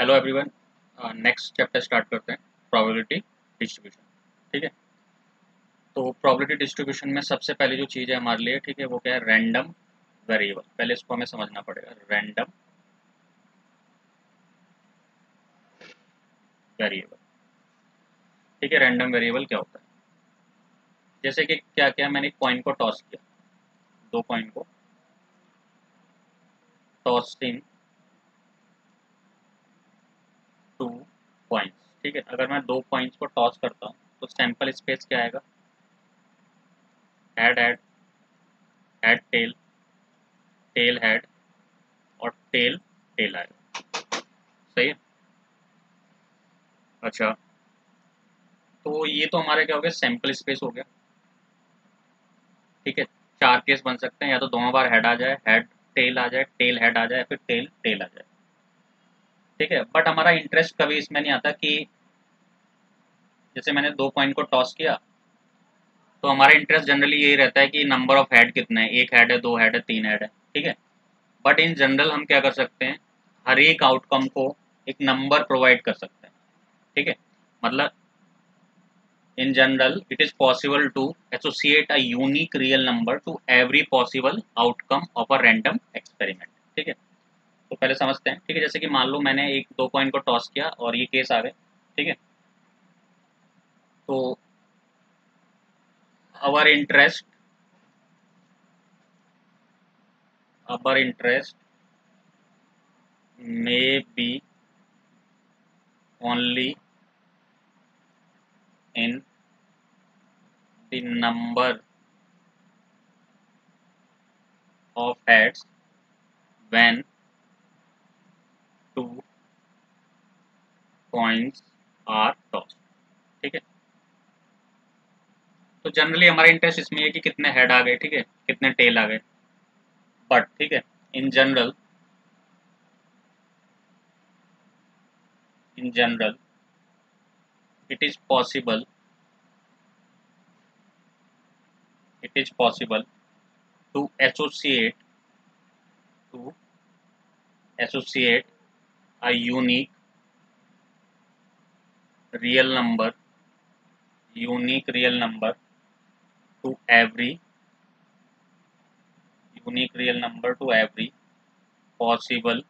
Hello everyone. Next chapter start करते हैं, probability distribution. ठीक है, तो प्रोबेबिलिटी डिस्ट्रीब्यूशन में सबसे पहले जो चीज़ है हमारे लिए, ठीक है, वो क्या है? Random variable. पहले इसको हमें समझना पड़ेगा, रैंडम वेरिएबल। ठीक है, रैंडम वेरिएबल क्या होता है? जैसे कि क्या क्या मैंने एक कॉइन को टॉस किया, दो कॉइन को टॉसिंग टू कॉइन्स। ठीक है, अगर मैं दो कॉइन्स को टॉस करता हूँ तो सैंपल स्पेस क्या आएगा? Head head, head tail, tail head और टेल टेल आएगा। सही है। अच्छा, तो ये तो हमारे क्या हो गया? सैंपल स्पेस हो गया। ठीक है, चार केस बन सकते हैं, या तो दोनों बार हेड आ जाए, हेड टेल आ जाए, टेल हेड आ जाए, फिर टेल टेल आ जाए। ठीक है, बट हमारा इंटरेस्ट कभी इसमें नहीं आता कि जैसे मैंने दो कॉइन को टॉस किया, तो हमारा इंटरेस्ट जनरली यही रहता है कि नंबर ऑफ हेड कितने हैं, एक हेड है, दो हेड है, तीन हेड है। ठीक है, बट इन जनरल हम क्या कर सकते हैं? हर एक आउटकम को एक नंबर प्रोवाइड कर सकते हैं। ठीक है, मतलब in general it is possible to associate a unique real number to every possible outcome of a random experiment। ठीक है, तो पहले समझते हैं। ठीक है, जैसे कि मान लो मैंने एक दो कॉइन को टॉस किया और ये केस आ गए। ठीक है, तो our interest our interest may be only in the number of heads when two coins are tossed। ठीक है, तो जनरली हमारा इंटरेस्ट इसमें है कि कितने हेड आ गए, ठीक है, कितने टेल आ गए। बट ठीक है, in general in general it is possible to to associate a real number unique real number to every possible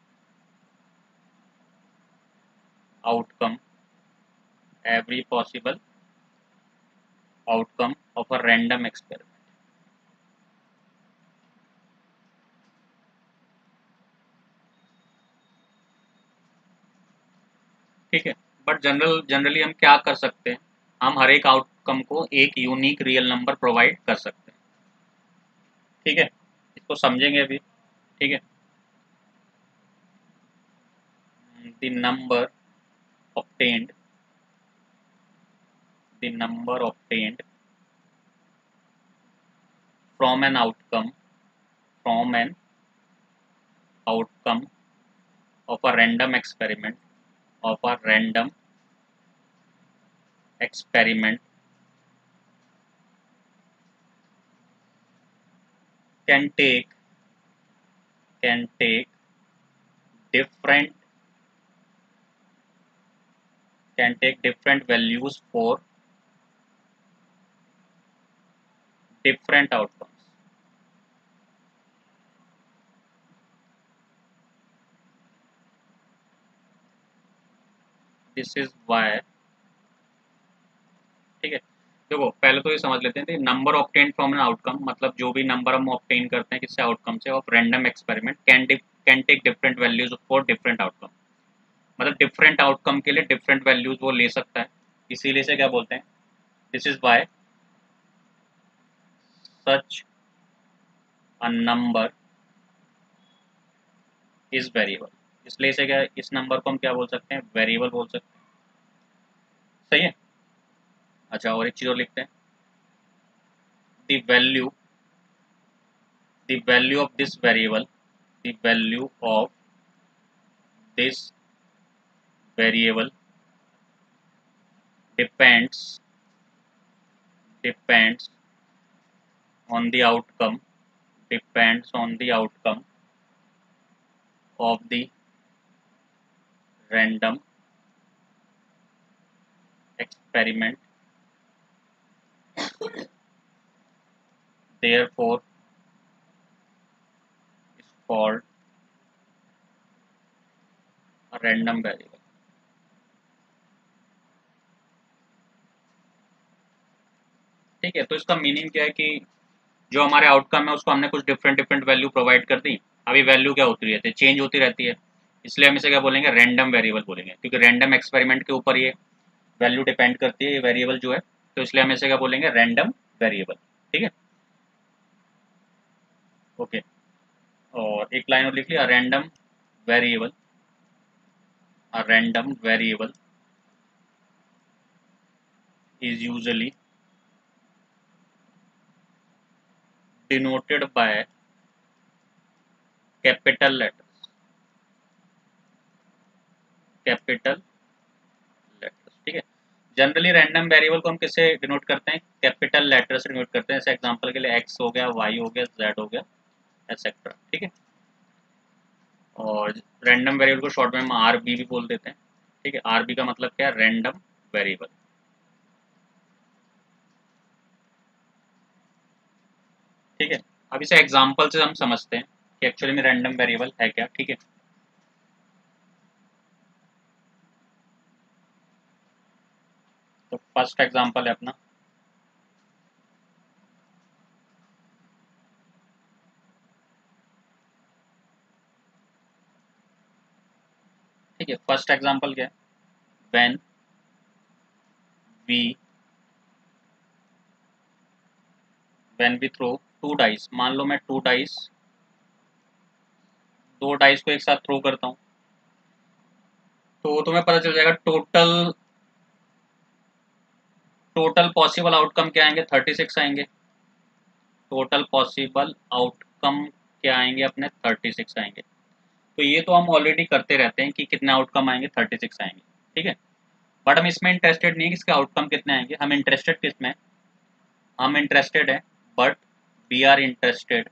outcome every possible outcome of a random experiment। ठीक है, बट जनरली हम क्या कर सकते हैं? हम हर एक आउटकम को एक यूनिक रियल नंबर प्रोवाइड कर सकते हैं। ठीक है, इसको समझेंगे अभी। ठीक है, the number obtained the number obtained from an outcome of a random experiment can take different different values for different outcomes। This is why। ठीक है, देखो पहले तो ये समझ लेते हैं, number obtain from an outcome मतलब जो भी नंबर हम ऑब्टेन करते हैं किससे? आउटकम से, of random experiment can take different values for different outcome. मतलब डिफरेंट आउटकम के लिए डिफरेंट वैल्यूज वो ले सकता है, इसीलिए से क्या बोलते हैं? This is why such a number is variable. इसलिए से क्या, इस नंबर को हम क्या बोल सकते हैं? वेरिएबल बोल सकते हैं। सही है। अच्छा, और एक चीज और लिखते हैं, the value of this variable the value of this variable depends depends on the outcome of the random experiment, therefore is called a random variable। ठीक है, तो इसका मीनिंग क्या है कि जो हमारे आउटकम है उसको हमने कुछ डिफरेंट डिफरेंट वैल्यू प्रोवाइड कर दी। अभी वैल्यू क्या होती रहती है, चेंज होती रहती है, इसलिए हम इसे क्या बोलेंगे, रैंडम वेरिएबल बोलेंगे, क्योंकि रैंडम एक्सपेरिमेंट के ऊपर ये वैल्यू डिपेंड करती है, ये वेरिएबल जो है, तो इसलिए हम इसे क्या बोलेंगे, रैंडम वेरिएबल। ठीक है, ओके। और एक लाइन और लिख लिया, random variable, a random variable is usually denoted by capital letters, capital letters। ठीक है, जनरली रैंडम वेरिएबल को हम किससे डिनोट करते हैं, कैपिटल लेटर से डिनोट करते हैं। जैसे एग्जांपल के लिए एक्स हो गया, वाई हो गया, जेड हो गया, एक्सेट्रा। ठीक है, और रैंडम वेरिएबल को शॉर्ट में हम आरबी भी बोल देते हैं। ठीक है, आरबी का मतलब क्या है, रैंडम वेरिएबल। ठीक है, अब इसे एग्जांपल से हम समझते हैं कि एक्चुअली में रैंडम वेरिएबल है क्या। ठीक है, तो फर्स्ट एग्जांपल है अपना, ठीक है, फर्स्ट एग्जांपल क्या है, when we throw two dice. मान लो मैं दो डाइस को एक साथ थ्रो करता हूँ, तो तुम्हें पता चल जाएगा टोटल पॉसिबल आउटकम क्या आएंगे, 36 आएंगे। टोटल पॉसिबल आउटकम क्या आएंगे अपने, 36 आएंगे। तो ये तो हम ऑलरेडी करते रहते हैं कि कितने आउटकम आएंगे, 36 आएंगे। ठीक है, बट हम इसमें इंटरेस्टेड नहीं है कि इसके आउटकम कितने आएंगे, हम इंटरेस्टेड किस में, हम इंटरेस्टेड है, but we are interested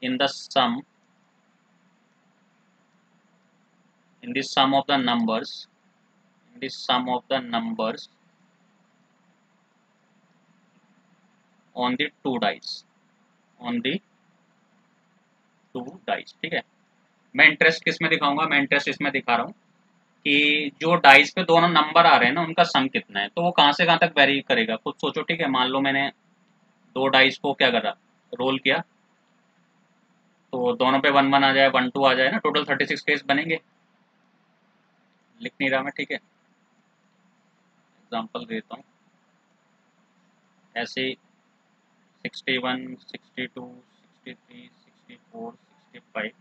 in the sum of the numbers, on the two dice, ठीक है, मैं इंटरेस्ट किस में दिखाऊंगा, मैं इंटरेस्ट इसमें दिखा रहा हूँ कि जो डाइस पे दोनों नंबर आ रहे हैं ना, उनका सम कितना है, तो वो कहाँ से कहाँ तक वेरी करेगा, खुद सोचो। ठीक है, मान लो मैंने दो डाइस को क्या करा, रोल किया, तो दोनों पे 1 1 आ जाए, 1 2 आ जाए ना, टोटल 36 केस बनेंगे। लिख नहीं रहा मैं, ठीक है, एग्जांपल देता हूँ। ऐसे 61 62 63 64 65 66।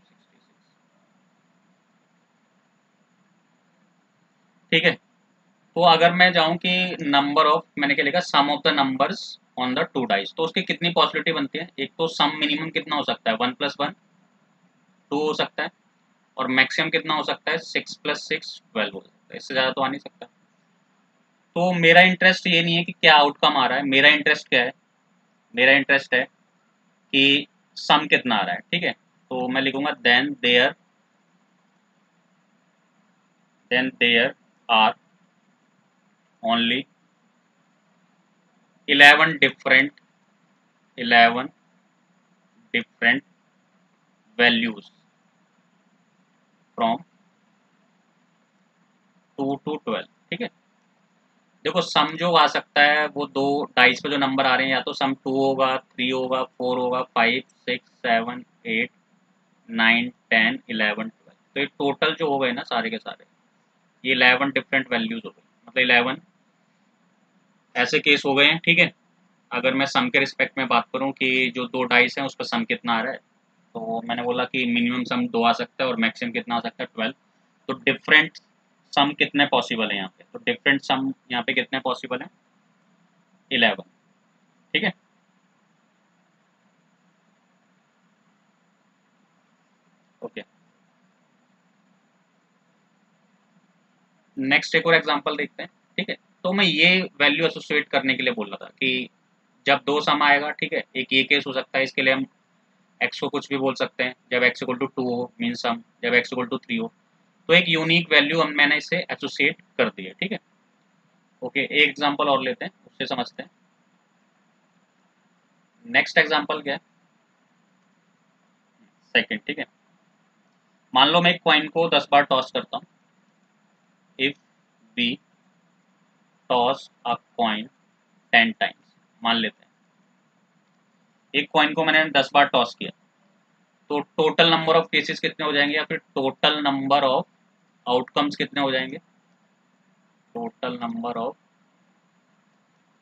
ठीक है, तो अगर मैं जाऊं कि नंबर ऑफ, मैंने क्या लिखा, sum of the numbers on the two dice, तो उसकी कितनी पॉसिबिलिटी बनती है, एक तो सम मिनिमम कितना हो सकता है, 1 + 1 2 हो सकता है, और मैक्सिमम कितना हो सकता है, 6 + 6 12 हो सकता है, इससे ज़्यादा तो आ नहीं सकता। तो मेरा इंटरेस्ट ये नहीं है कि क्या आउटकम आ रहा है, मेरा इंटरेस्ट क्या है, मेरा इंटरेस्ट है कि सम कितना आ रहा है। ठीक है, तो मैं लिखूंगा there are only 11 different values from 2 to 12। ठीक है, देखो सम जो आ सकता है वो दो डाइस पे जो नंबर आ रहे हैं, या तो सम 2 होगा, 3 होगा, 4 होगा, 5 6 7 8 9 10 11 12। तो ये टोटल जो हो गए ना सारे के सारे, ये 11 डिफरेंट वैल्यूज हो गए, मतलब 11 ऐसे केस हो गए हैं। ठीक है, अगर मैं सम के रिस्पेक्ट में बात करूं कि जो दो डाइस हैं उस पर सम कितना आ रहा है, तो मैंने बोला कि मिनिमम सम 2 आ सकता है और मैक्सिमम कितना आ सकता है, 12। तो डिफरेंट सम कितने पॉसिबल है यहाँ पे, तो डिफरेंट सम यहाँ पे कितने पॉसिबल है, 11। ठीक है, ओके, नेक्स्ट एक और एग्जांपल देखते हैं। ठीक है, तो मैं ये वैल्यू एसोसिएट करने के लिए बोल रहा था कि जब दो सम आएगा, ठीक है, एक ये केस हो सकता है, इसके लिए हम x को कुछ भी बोल सकते हैं, जब x इक्वल टू 2 हो मीन सम, जब x इक्वल टू 3 हो, तो एक यूनिक वैल्यू हम मैंने इससे एसोसिएट कर दी है। ठीक है, ओके, एक एग्जांपल और लेते हैं, उससे समझते हैं। नेक्स्ट एग्जांपल क्या है, सेकंड। ठीक है, मान लो मैं एक कॉइन को 10 बार टॉस करता हूँ। If we toss a coin 10 times, मान लेते हैं एक कॉइन को मैंने 10 बार टॉस किया, तो टोटल नंबर ऑफ केसेस कितने हो जाएंगे, या फिर टोटल नंबर ऑफ आउटकम्स कितने हो जाएंगे, टोटल नंबर ऑफ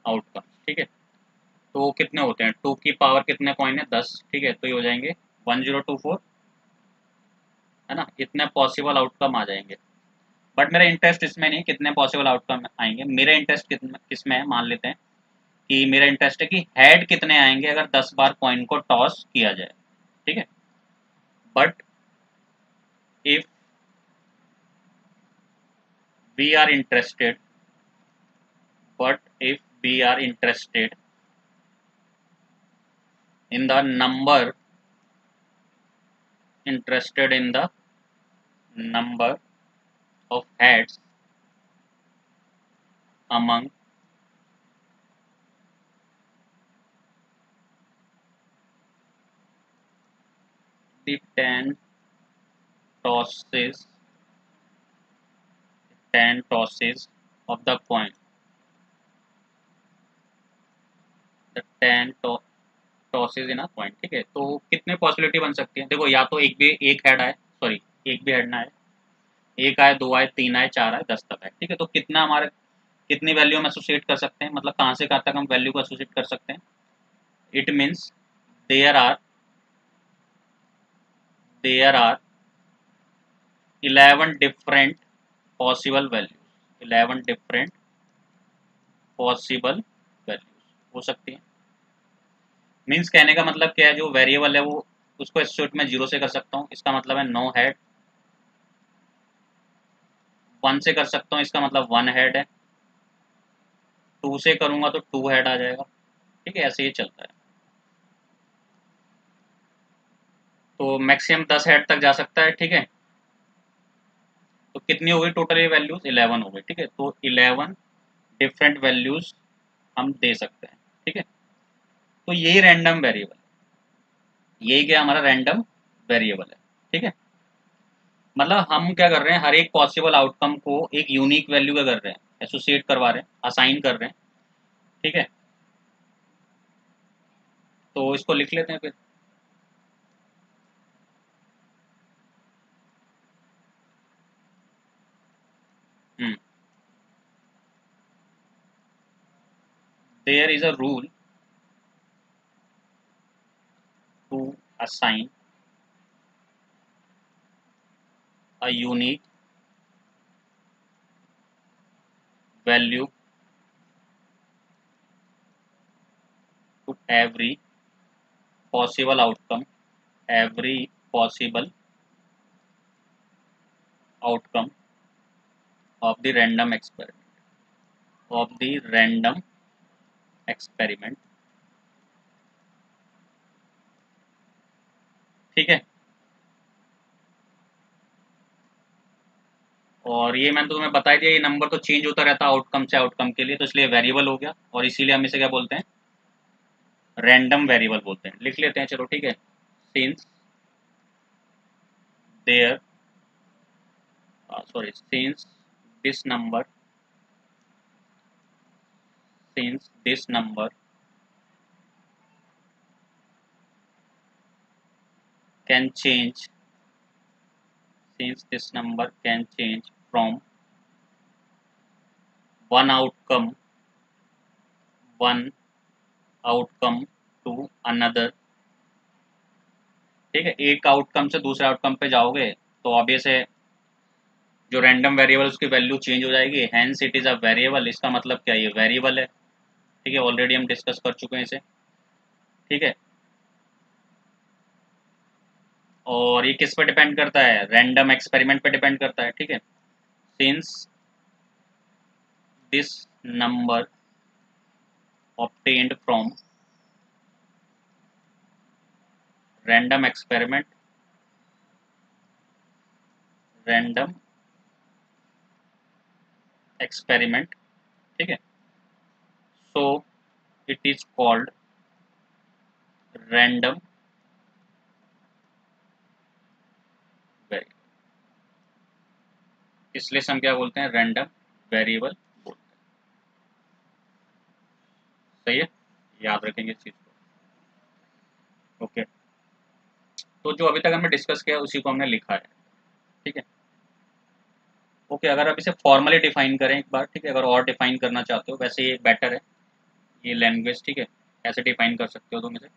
आउटकम्स। ठीक है, तो कितने होते हैं, 2 की पावर कितने कॉइन है, 10। ठीक है, तो ये हो जाएंगे 1024, है ना, इतने पॉसिबल आउटकम आ जाएंगे। बट मेरा इंटरेस्ट इसमें नहीं कितने पॉसिबल आउटकम आएंगे, मेरा इंटरेस्ट किसमें है, मान लेते हैं कि मेरा इंटरेस्ट है कि हेड कितने आएंगे अगर 10 बार कॉइन को टॉस किया जाए। ठीक है, but if we are interested but if we are interested in the number of heads among the 10 tosses 10 tosses of the coin, the 10 tosses in a coin. ठीक है, तो कितने पॉसिबिलिटी बन सकती है, देखो, या तो एक हेड आए, सॉरी एक भी हेड ना आए, एक आए, दो आए, तीन आए, चार आए, 10 तक आए। ठीक है, तो कितना हमारे कितनी वैल्यू हम एसोसिएट कर सकते हैं, मतलब कहाँ से कहाँ तक हम वैल्यू को एसोसिएट कर सकते हैं। It means there are there are 11 different possible values, 11 different possible values हो सकती हैं। मीन्स कहने का मतलब क्या है, जो वेरिएबल है वो उसको एसोसिएट में 0 से कर सकता हूँ, इसका मतलब है नो हेड। 1 से कर सकता हूँ, इसका मतलब 1 हेड है। 2 से करूँगा तो 2 हेड आ जाएगा। ठीक है, ऐसे ही चलता है। तो मैक्सिमम 10 हेड तक जा सकता है। ठीक है, तो कितनी हो गई टोटल ये वैल्यूज, 11 हो गई। ठीक है, तो 11 डिफरेंट वैल्यूज हम दे सकते हैं। ठीक है, तो यही रैंडम वेरिएबल, यही क्या हमारा रैंडम वेरिएबल है। ठीक है, मतलब हम क्या कर रहे हैं, हर एक पॉसिबल आउटकम को एक यूनिक वैल्यू का कर रहे हैं, एसोसिएट करवा रहे हैं, असाइन कर रहे हैं। ठीक है, तो इसको लिख लेते हैं फिर। There is a rule to assign a unique value to possible outcome every possible outcome of the random experiment। ठीक है, और ये मैंने तो तुम्हें बता दिया, ये नंबर तो चेंज होता रहता है आउटकम से आउटकम के लिए, तो इसलिए वेरिएबल हो गया, और इसीलिए हम इसे क्या बोलते हैं, रैंडम वेरिएबल बोलते हैं। लिख लेते हैं, चलो ठीक है। Since there sorry since this number since this number can change since this number can change from one outcome one outcome to another। ठीक है, एक आउटकम से दूसरे आउटकम पे जाओगे तो ऑब्वियस है जो रैंडम वेरिएबल उसकी वैल्यू चेंज हो जाएगी, hence it is a variable. इसका मतलब क्या, ये वेरिएबल है। ठीक है, ऑलरेडी हम डिस्कस कर चुके हैं इसे। ठीक है, और ये किस पे डिपेंड करता है, रैंडम एक्सपेरिमेंट पे डिपेंड करता है। ठीक है, since this number obtained from random experiment, random experiment, ठीक है। So it is called random variable, इसलिए हम क्या बोलते हैं, रैंडम वेरिएबल बोलते हैं। सही है, याद रखेंगे इस चीज को। ओके, तो जो अभी तक हमने डिस्कस किया उसी को हमने लिखा है, ठीक है। ओके, अगर आप इसे फॉर्मली डिफाइन करें एक बार, ठीक है, अगर और डिफाइन करना चाहते हो, वैसे ये बेटर है ये लैंग्वेज, ठीक है। ऐसे डिफाइन कर सकते हो तुम इसे,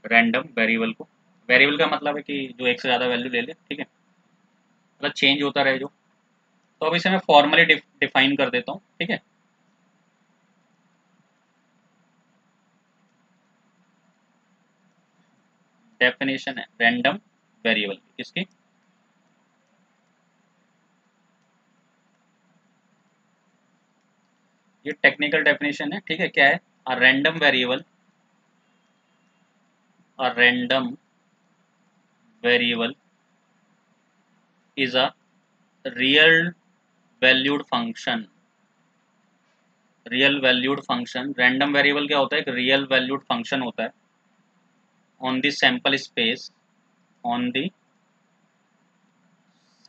रैंडम वेरिएबल को। वेरिएबल का मतलब है कि जो एक से ज़्यादा वैल्यू ले ले, ठीक है, मतलब चेंज होता रहे जो। तो अब इसे मैं फॉर्मली डिफाइन कर देता हूँ, ठीक है। डेफिनेशन है रैंडम वेरिएबल इसकी, ये टेक्निकल डेफिनेशन है, ठीक है। क्या है, a random variable, a random variable is a real valued function. Real valued function, random variable क्या होता है, एक रियल वैल्यूड फंक्शन होता है on the sample space, on the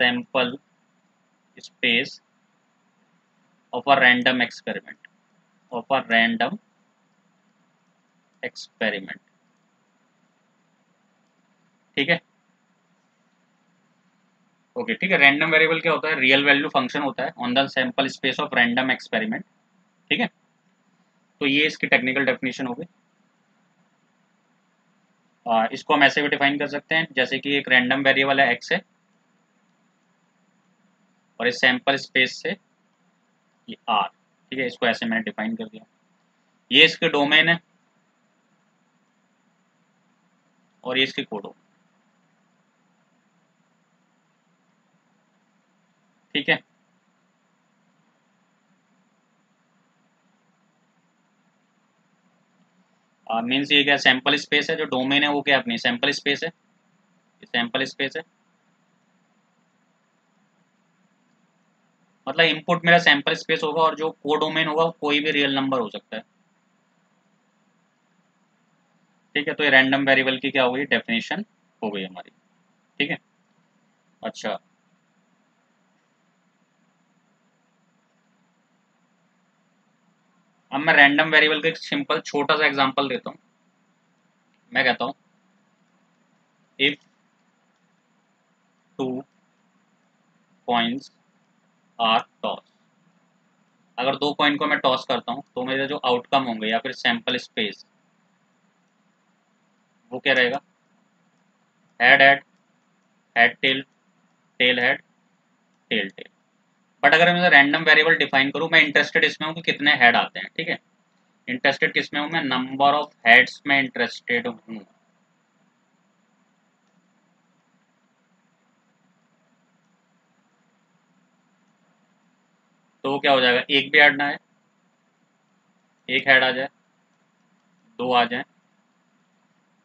sample space of a random experiment, of a random experiment, ठीक है। Okay, ठीक है। रैंडम वेरिएबल क्या होता है, रियल वैल्यू फंक्शन होता है on the sample space of random experiment, ठीक है। तो ये इसकी टेक्निकल डेफिनेशन हो गई। इसको हम ऐसे भी डिफाइन कर सकते हैं जैसे कि एक रैंडम वेरिएबल है एक्स है, और इस सैंपल स्पेस से ये आर, ठीक है। इसको ऐसे मैंने डिफाइन कर दिया, ये इसके डोमेन है और ये इसकी कोडोमेन, ठीक है। मीन्स ये क्या, सैंपल स्पेस है, जो डोमेन है वो क्या अपनी सैंपल स्पेस है, ये सैंपल स्पेस है। मतलब इनपुट मेरा सैंपल स्पेस होगा और जो कोडोमेन होगा वो कोई भी रियल नंबर हो सकता है, ठीक है। तो ये रैंडम वेरिएबल की क्या हो गई, डेफिनेशन हो गई हमारी, ठीक है। अच्छा, अब मैं रैंडम वेरिएबल का एक सिंपल छोटा सा एग्जांपल देता हूँ। मैं कहता हूँ if two coins are toss, अगर दो कॉइन को मैं टॉस करता हूँ तो मेरे जो आउटकम होंगे या फिर सैंपल स्पेस, वो क्या रहेगा, head head, head tail, tail head, tail tail. But अगर मैं रैंडम वेरिएबल डिफाइन करूँ, मैं इंटरेस्टेड इसमें हूँ कि कितने हेड आते हैं, ठीक है। इंटरेस्टेड किसमें हूँ मैं, नंबर ऑफ हेड्स में इंटरेस्टेड हूँ। तो वो क्या हो जाएगा, एक भी ऐड ना है, एक हेड आ जाए, दो आ जाए,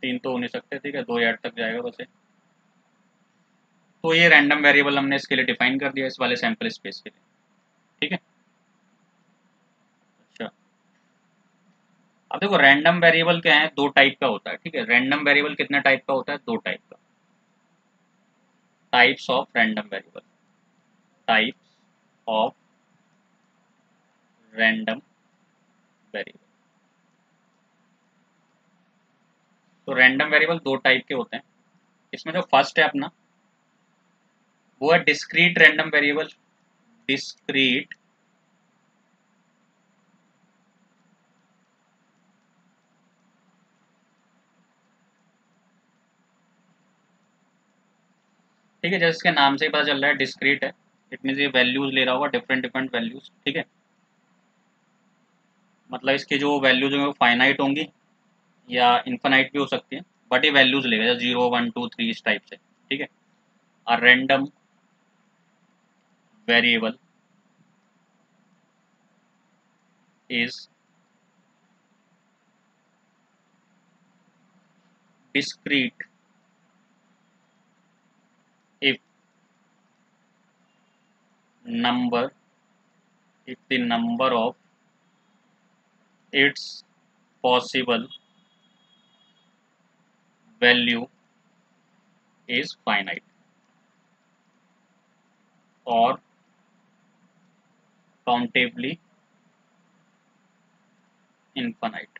तीन तो हो नहीं सकते, ठीक है, दो हेड तक जाएगा बस ये। तो ये रैंडम वेरिएबल हमने इसके लिए डिफाइन कर दिया, इस वाले सैंपल स्पेस के लिए, ठीक है। अच्छा, अब देखो रैंडम वेरिएबल क्या है, दो टाइप का होता है, ठीक है। रैंडम वेरिएबल कितने टाइप का होता है, दो टाइप का, types of random variable, types of random variable. तो रैंडम वेरिएबल दो टाइप के होते हैं। इसमें जो फर्स्ट है अपना, वो है डिस्क्रीट रैंडम वेरिएबल, डिस्क्रीट ठीक है, जैसे इसके नाम से ही पता चल रहा है डिस्क्रीट है, इट मीन ये वैल्यूज ले रहा होगा, डिफरेंट डिफरेंट वैल्यूज, ठीक है। मतलब इसकी जो वैल्यूज होंगी वो फाइनाइट होंगी या इन्फानाइट भी हो सकती है, बट ये वैल्यूज लेगा, जैसे 0 1 2 3 इस टाइप से, ठीक है। A random variable is discrete if number if the number of its possible value is finite or countably infinite,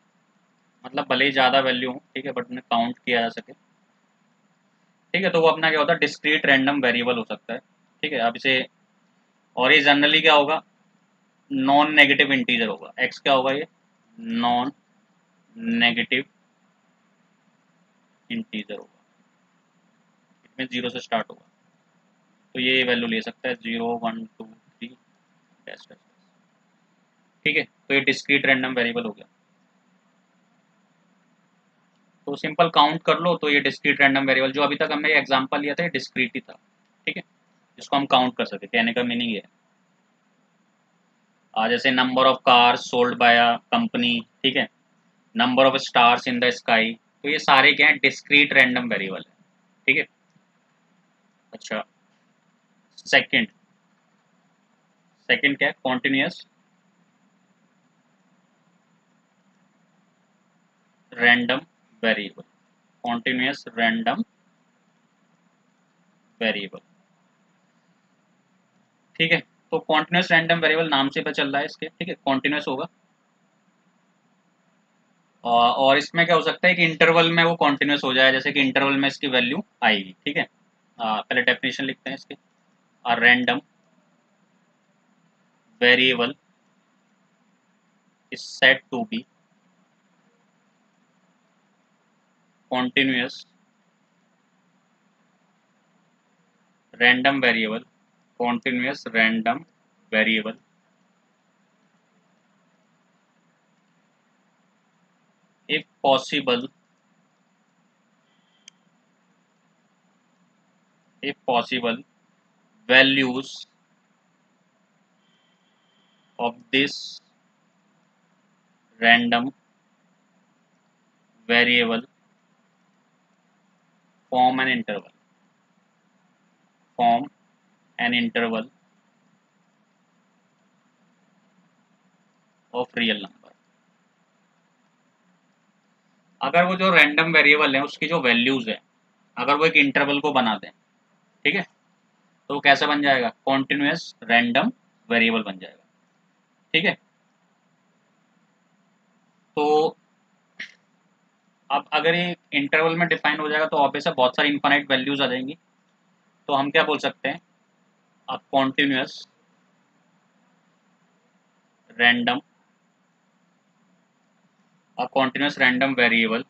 मतलब भले ही ज़्यादा वैल्यू हो, ठीक है, बट उन्हें काउंट किया जा सके, ठीक है, तो वो अपना क्या होता है, डिस्क्रीट रैंडम वेरिएबल हो सकता है, ठीक है। अब इसे और ये जनरली क्या होगा, नॉन नेगेटिव इंटीजर होगा, एक्स क्या होगा, ये नॉन नेगेटिव इंटीजर होगा, इसमें 0 से स्टार्ट होगा, तो ये वैल्यू ले सकता है 0 1 2 3 डैश डैश, ठीक है, तो ये डिस्क्रीट रैंडम वेरिएबल हो गया। तो सिंपल काउंट कर लो, तो ये डिस्क्रीट रैंडम वेरिएबल जो अभी तक हमने एग्जांपल लिया था, ये डिस्क्रीट ही था, ठीक है, जिसको हम काउंट कर सकते, कहने का मीनिंग ये है, जैसे number of car sold by a company, ठीक है, number of stars in the sky, तो ये सारे क्या है, डिस्क्रीट रैंडम वेरिएबल है, ठीक है। अच्छा, सेकंड सेकंड क्या है, continuous random variable, continuous random variable, ठीक है। तो कॉन्टिन्यूअस रैंडम वेरिएबल नाम से पता चल रहा है इसके, ठीक है, कॉन्टिन्यूअस होगा, और इसमें क्या हो सकता है कि इंटरवल में वो कॉन्टिन्यूअस हो जाए, जैसे कि इंटरवल में इसकी वैल्यू आएगी, ठीक है। पहले डेफिनेशन लिखते हैं इसके, random variable is said to be continuous random variable, continuous random variable if possible values of this random variable form an interval of real number। अगर वो जो रैंडम वेरिएबल है उसकी जो वैल्यूज है, अगर वो एक इंटरवल को बना दें, ठीक है, तो वो कैसे बन जाएगा, कॉन्टिन्यूअस रैंडम वेरिएबल बन जाएगा, ठीक है। तो अब अगर ये इंटरवल में डिफाइन हो जाएगा तो ऑब्वियस है बहुत सारी इनफाइनाइट वैल्यूज आ जाएंगी, तो हम क्या बोल सकते हैं, अब continuous random a continuous random variable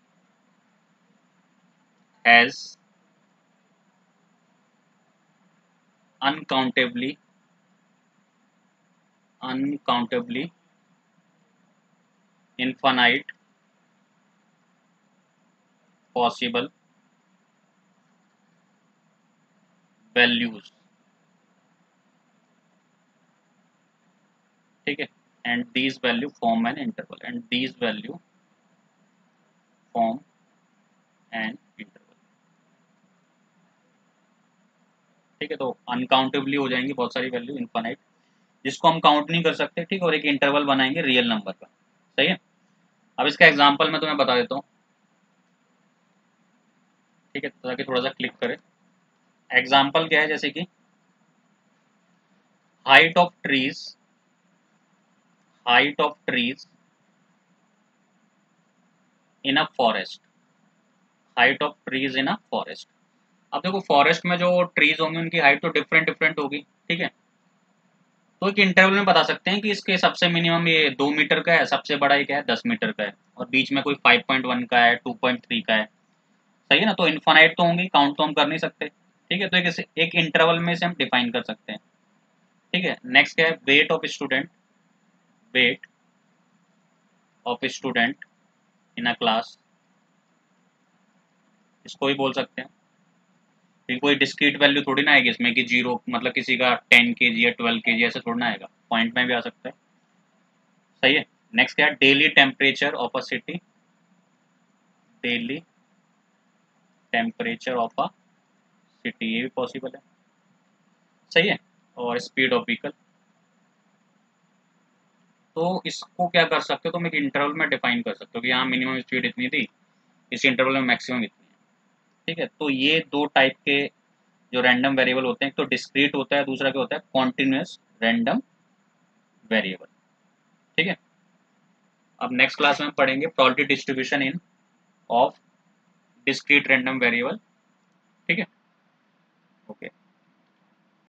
has uncountably infinite possible values, ठीक है, and these value form an interval ठीक है। तो अनकाउंटेबली हो जाएंगी बहुत सारी वैल्यू इनफाइनाइट, जिसको हम काउंट नहीं कर सकते, ठीक है, और एक इंटरवल बनाएंगे रियल नंबर का, सही है। अब इसका एग्जांपल मैं तुम्हें बता देता हूँ, ठीक है, ताकि थोड़ा सा क्लिक करे। एग्जांपल क्या है, जैसे कि height of trees in a forest, height of trees in a forest. अब देखो फॉरेस्ट में जो ट्रीज होंगे उनकी हाइट तो डिफरेंट डिफरेंट होगी, ठीक है, तो एक इंटरवल में बता सकते हैं कि इसके सबसे मिनिमम ये 2 मीटर का है, सबसे बड़ा ये क्या है 10 मीटर का है, और बीच में कोई 5.1 का है, 2.3 का है, सही है ना। तो इन्फानाइट तो होंगी, काउंट तो हम कर नहीं सकते, ठीक है, तो एक इंटरवल में से हम डिफाइन कर सकते हैं, ठीक है। नेक्स्ट क्या है, weight of student in a class, इसको ही बोल सकते हैं, फिर कोई डिस्क्रीट वैल्यू थोड़ी ना आएगी इसमें कि 0, मतलब किसी का 10 kg या 12 kg ऐसे थोड़ा ना आएगा, पॉइंट में भी आ सकता है, सही है। नेक्स्ट क्या है, daily temperature of a city, daily temperature of a city, ये भी पॉसिबल है, सही है। और स्पीड ऑफ व्हीकल, तो इसको क्या कर सकते हो तुम, एक इंटरवल में डिफाइन कर सकते हो कि यहाँ मिनिमम स्पीड इतनी थी, इस इंटरवल में मैक्सिमम इतनी है, ठीक है। तो ये दो टाइप के जो रैंडम वेरिएबल होते हैं, एक तो डिस्क्रीट होता है, दूसरा क्या होता है, कॉन्टिन्यूस रैंडम वेरिएबल, ठीक है। अब नेक्स्ट क्लास में हम पढ़ेंगे probability distribution in of discrete random variable, ठीक है। ओके।